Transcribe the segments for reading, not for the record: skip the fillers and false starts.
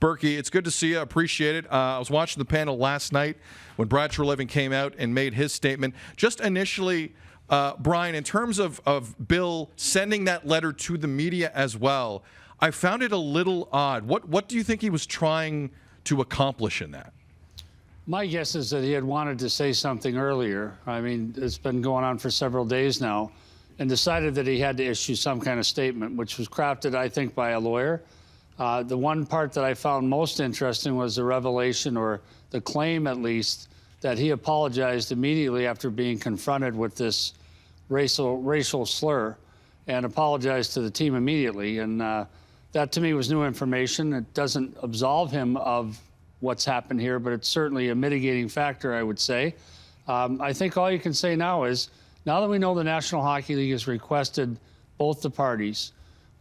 Burke, it's good to see you. Appreciate it. I was watching the panel last night when Brad Treliving came out and made his statement. Just initially, Brian, in terms of Bill sending that letter to the media as well, I found it a little odd. What do you think he was trying to accomplish in that? My guess is that he had wanted to say something earlier. I mean, it's been going on for several days now, and decided that he had to issue some kind of statement, which was crafted, I think, by a lawyer. The one part that I found most interesting was the revelation, or the claim at least, that he apologized immediately after being confronted with this racial slur, and apologized to the team immediately. And that to me was new information. It doesn't absolve him of what's happened here, but it's certainly a mitigating factor, I would say. I think all you can say now is, now that we know the National Hockey League has requested both the parties,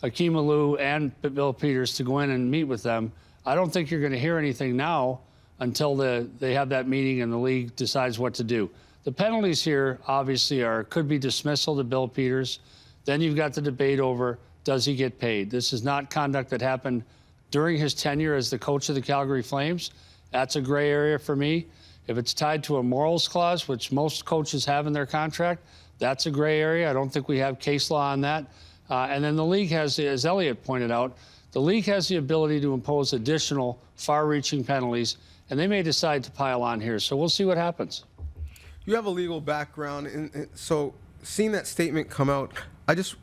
Akim Aliu and Bill Peters, to go in and meet with them, I don't think you're going to hear anything now until they have that meeting and the league decides what to do. The penalties here obviously could be dismissal to Bill Peters. Then you've got the debate over, does he get paid? This is not conduct that happened during his tenure as the coach of the Calgary Flames. That's a gray area for me. If it's tied to a morals clause, which most coaches have in their contract, that's a gray area. I don't think we have case law on that. And then the league has, as Elliot pointed out, the league has the ability to impose additional far-reaching penalties, and they may decide to pile on here. So we'll see what happens. You have a legal background, and so seeing that statement come out, I just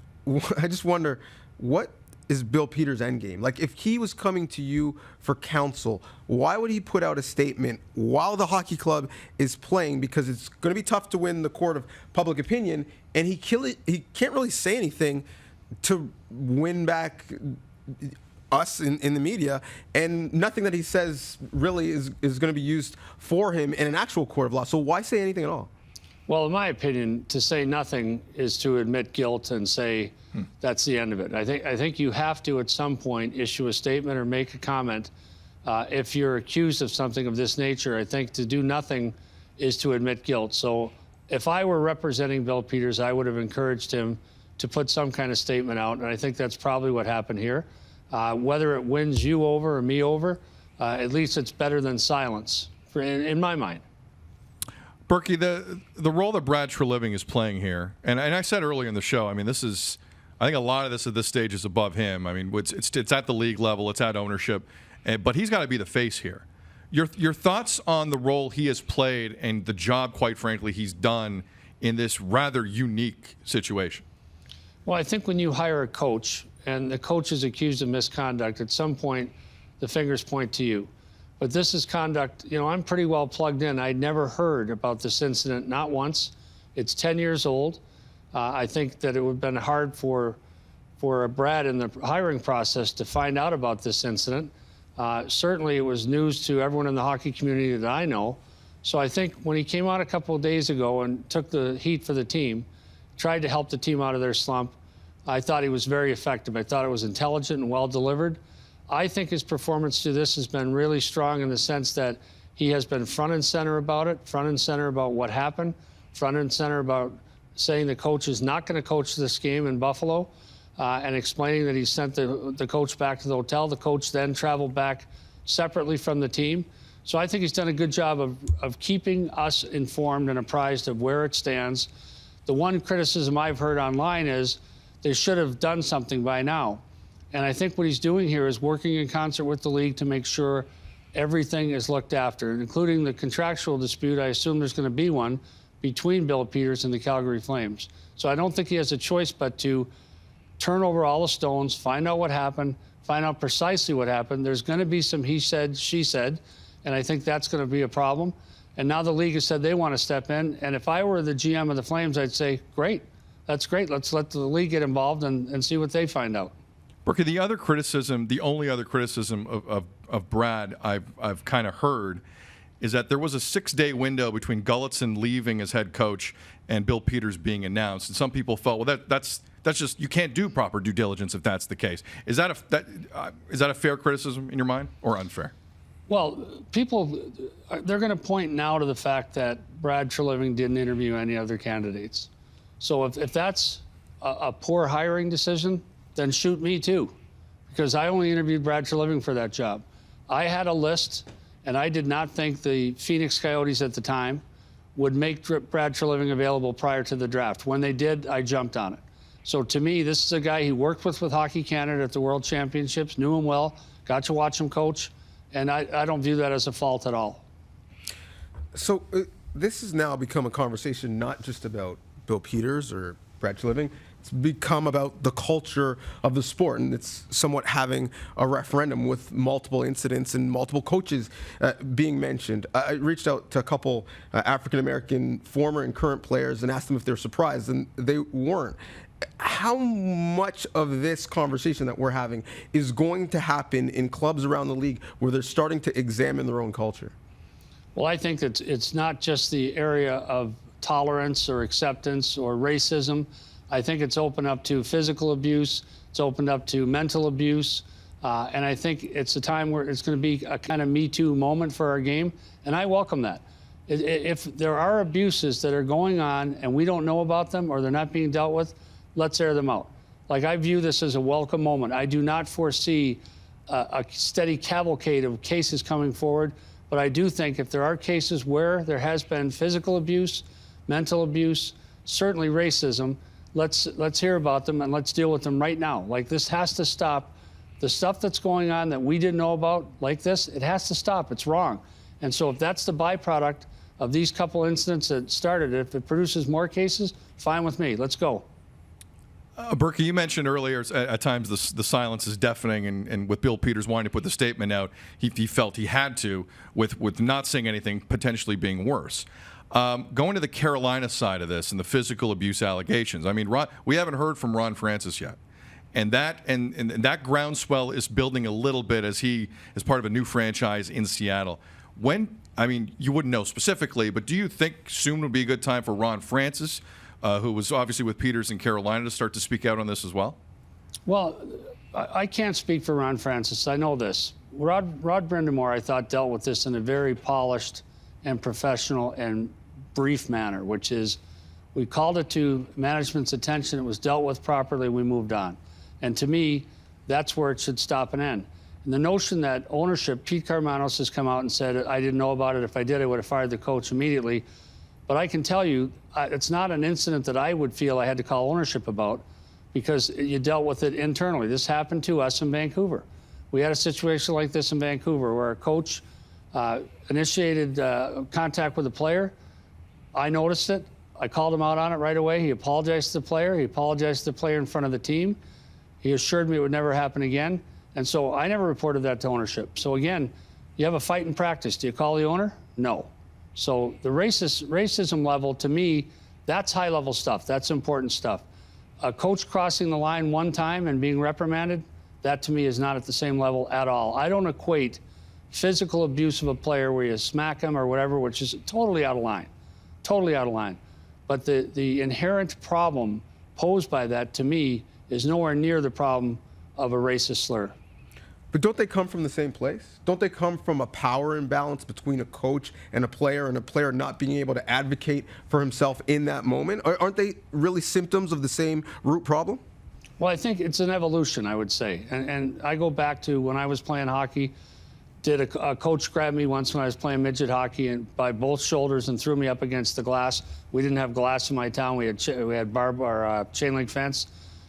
wonder, what is Bill Peters' endgame? Like, if he was coming to you for counsel, why would he put out a statement while the hockey club is playing? Because it's going to be tough to win the court of public opinion, and he can't really say anything to win back us in the media, and nothing that he says really is going to be used for him in an actual court of law. So why say anything at all? Well, in my opinion, to say nothing is to admit guilt and say that's the end of it. I think you have to, at some point, issue a statement or make a comment. If you're accused of something of this nature, I think to do nothing is to admit guilt. So if I were representing Bill Peters, I would have encouraged him to put some kind of statement out, and I think that's probably what happened here. Whether it wins you over or me over, at least it's better than silence, in my mind. Burke, the role that Brad Treliving is playing here, and I said earlier in the show, I mean, I think a lot of this at this stage is above him. I mean, it's at the league level, it's at ownership, but he's got to be the face here. Your thoughts on the role he has played and the job, quite frankly, he's done in this rather unique situation? Well, I think when you hire a coach and the coach is accused of misconduct, at some point the fingers point to you. But this is conduct, I'm pretty well plugged in. I'd never heard about this incident, not once. It's 10 years old. I think that it would have been hard for Brad in the hiring process to find out about this incident. Certainly it was news to everyone in the hockey community that I know. So I think when he came out a couple of days ago and took the heat for the team, tried to help the team out of their slump, I thought he was very effective. I thought it was intelligent and well delivered. I think his performance to this has been really strong in the sense that he has been front and center about it, front and center about what happened, front and center about saying the coach is not going to coach this game in Buffalo, and explaining that he sent the coach back to the hotel. The coach then traveled back separately from the team. So I think he's done a good job of keeping us informed and apprised of where it stands. The one criticism I've heard online is they should have done something by now. And I think what he's doing here is working in concert with the league to make sure everything is looked after, including the contractual dispute. I assume there's going to be one between Bill Peters and the Calgary Flames. So I don't think he has a choice but to turn over all the stones, find out what happened, find out precisely what happened. There's going to be some he said, she said, and I think that's going to be a problem. And now the league has said they want to step in. And if I were the GM of the Flames, I'd say, great, that's great. Let's let the league get involved and see what they find out. Burke, the other criticism, the only other criticism of Brad I've kind of heard is that there was a 6-day window between Gulutzan leaving as head coach and Bill Peters being announced. And some people felt, well, that's just, you can't do proper due diligence if that's the case. Is that a fair criticism in your mind, or unfair? Well, people, they're going to point now to the fact that Brad Treliving didn't interview any other candidates. So if that's a poor hiring decision, then shoot me too, because I only interviewed Brad Treliving for that job. I had a list, and I did not think the Phoenix Coyotes at the time would make Brad Treliving available prior to the draft. When they did, I jumped on it. So to me, this is a guy he worked with Hockey Canada at the World Championships, knew him well, got to watch him coach, and I don't view that as a fault at all. So this has now become a conversation not just about Bill Peters or Brad Treliving. It's become about the culture of the sport, and it's somewhat having a referendum with multiple incidents and multiple coaches being mentioned. I reached out to a couple African-American former and current players and asked them if they're surprised, and they weren't. How much of this conversation that we're having is going to happen in clubs around the league where they're starting to examine their own culture? Well, I think that it's not just the area of tolerance or acceptance or racism. I think it's opened up to physical abuse. It's opened up to mental abuse. And I think it's a time where it's going to be a kind of Me Too moment for our game. And I welcome that. If there are abuses that are going on and we don't know about them or they're not being dealt with, let's air them out. Like, I view this as a welcome moment. I do not foresee a steady cavalcade of cases coming forward. But I do think if there are cases where there has been physical abuse, mental abuse, certainly racism, let's hear about them and let's deal with them right now. Like, this has to stop. The stuff that's going on that we didn't know about, like this, it has to stop. It's wrong. And so if that's the byproduct of these couple incidents that started, if it produces more cases, fine with me. Let's go. Burke, you mentioned earlier at times the silence is deafening, and with Bill Peters wanting to put the statement out, he felt he had to, with not saying anything potentially being worse. Going to the Carolina side of this and the physical abuse allegations, I mean, we haven't heard from Ron Francis yet. And that groundswell is building a little bit as he is part of a new franchise in Seattle. I mean, you wouldn't know specifically, but do you think soon would be a good time for Ron Francis, who was obviously with Peters in Carolina, to start to speak out on this as well? Well, I can't speak for Ron Francis. I know this. Rod Brindamore, I thought, dealt with this in a very polished and professional and brief manner, which is we called it to management's attention. It was dealt with properly. We moved on. And to me, that's where it should stop and end. And the notion that ownership, Pete Carmanos has come out and said, I didn't know about it. If I did, I would have fired the coach immediately. But I can tell you, it's not an incident that I would feel I had to call ownership about, because you dealt with it internally. This happened to us in Vancouver. We had a situation like this in Vancouver where a coach initiated contact with a player. I noticed it. I called him out on it right away. He apologized to the player. He apologized to the player in front of the team. He assured me it would never happen again. And so I never reported that to ownership. So again, you have a fight in practice. Do you call the owner? No. So the racism level, to me, that's high-level stuff. That's important stuff. A coach crossing the line one time and being reprimanded, that to me is not at the same level at all. I don't equate physical abuse of a player where you smack him or whatever, which is totally out of line. Totally out of line. But the inherent problem posed by that, to me, is nowhere near the problem of a racist slur. But don't they come from the same place? Don't they come from a power imbalance between a coach and a player not being able to advocate for himself in that moment? Aren't they really symptoms of the same root problem? Well, I think it's an evolution, I would say. And I go back to when I was playing hockey. A coach grabbed me once when I was playing midget hockey and by both shoulders and threw me up against the glass. We didn't have glass in my town. We had chain link fence,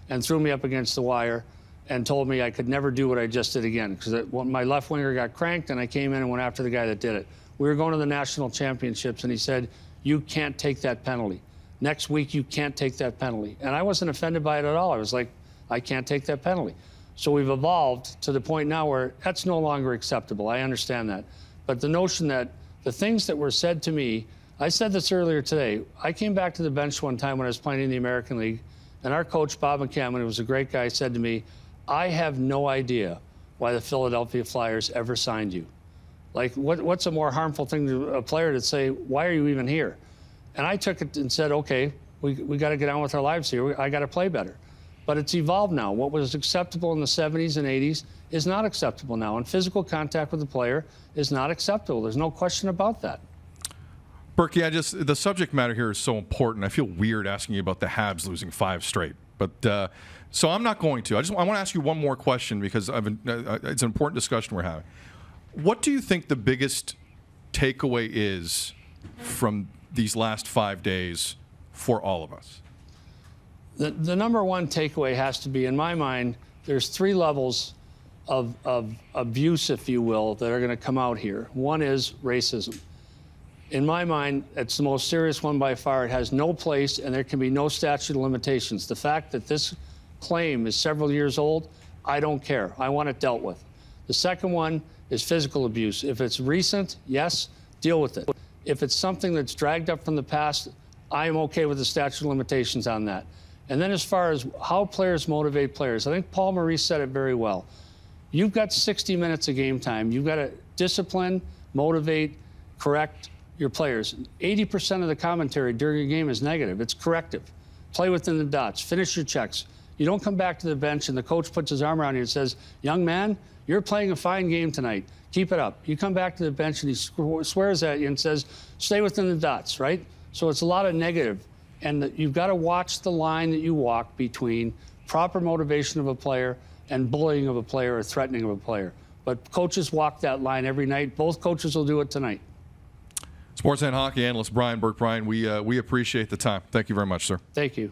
and threw me up against the wire and told me I could never do what I just did again, because my left winger got cranked and I came in and went after the guy that did it. We were going to the national championships and he said, you can't take that penalty. Next week, you can't take that penalty. And I wasn't offended by it at all. I was like, I can't take that penalty. So we've evolved to the point now where that's no longer acceptable. I understand that. But the notion that the things that were said to me, I said this earlier today. I came back to the bench one time when I was playing in the American League, and our coach, Bob McCammon, who was a great guy, said to me, I have no idea why the Philadelphia Flyers ever signed you. Like, what's a more harmful thing to a player to say, why are you even here? And I took it and said, okay, we got to get on with our lives here. I got to play better. But it's evolved now. What was acceptable in the 70s and 80s is not acceptable now. And physical contact with the player is not acceptable. There's no question about that. Burke, the subject matter here is so important. I feel weird asking you about the Habs losing 5 straight. But so I'm not going to. I want to ask you one more question because it's an important discussion we're having. What do you think the biggest takeaway is from these last 5 days for all of us? The number one takeaway has to be, in my mind, there's 3 levels of abuse, if you will, that are going to come out here. One is racism. In my mind, it's the most serious one by far. It has no place, and there can be no statute of limitations. The fact that this claim is several years old, I don't care. I want it dealt with. The second one is physical abuse. If it's recent, yes, deal with it. If it's something that's dragged up from the past, I am okay with the statute of limitations on that. And then as far as how players motivate players, I think Paul Maurice said it very well. You've got 60 minutes of game time. You've got to discipline, motivate, correct your players. 80% of the commentary during a game is negative. It's corrective. Play within the dots. Finish your checks. You don't come back to the bench and the coach puts his arm around you and says, young man, you're playing a fine game tonight. Keep it up. You come back to the bench and he swears at you and says, stay within the dots, right? So it's a lot of negative. And you've got to watch the line that you walk between proper motivation of a player and bullying of a player or threatening of a player. But coaches walk that line every night. Both coaches will do it tonight. Sportsnet hockey analyst Burke. Brian, we appreciate the time. Thank you very much, sir. Thank you.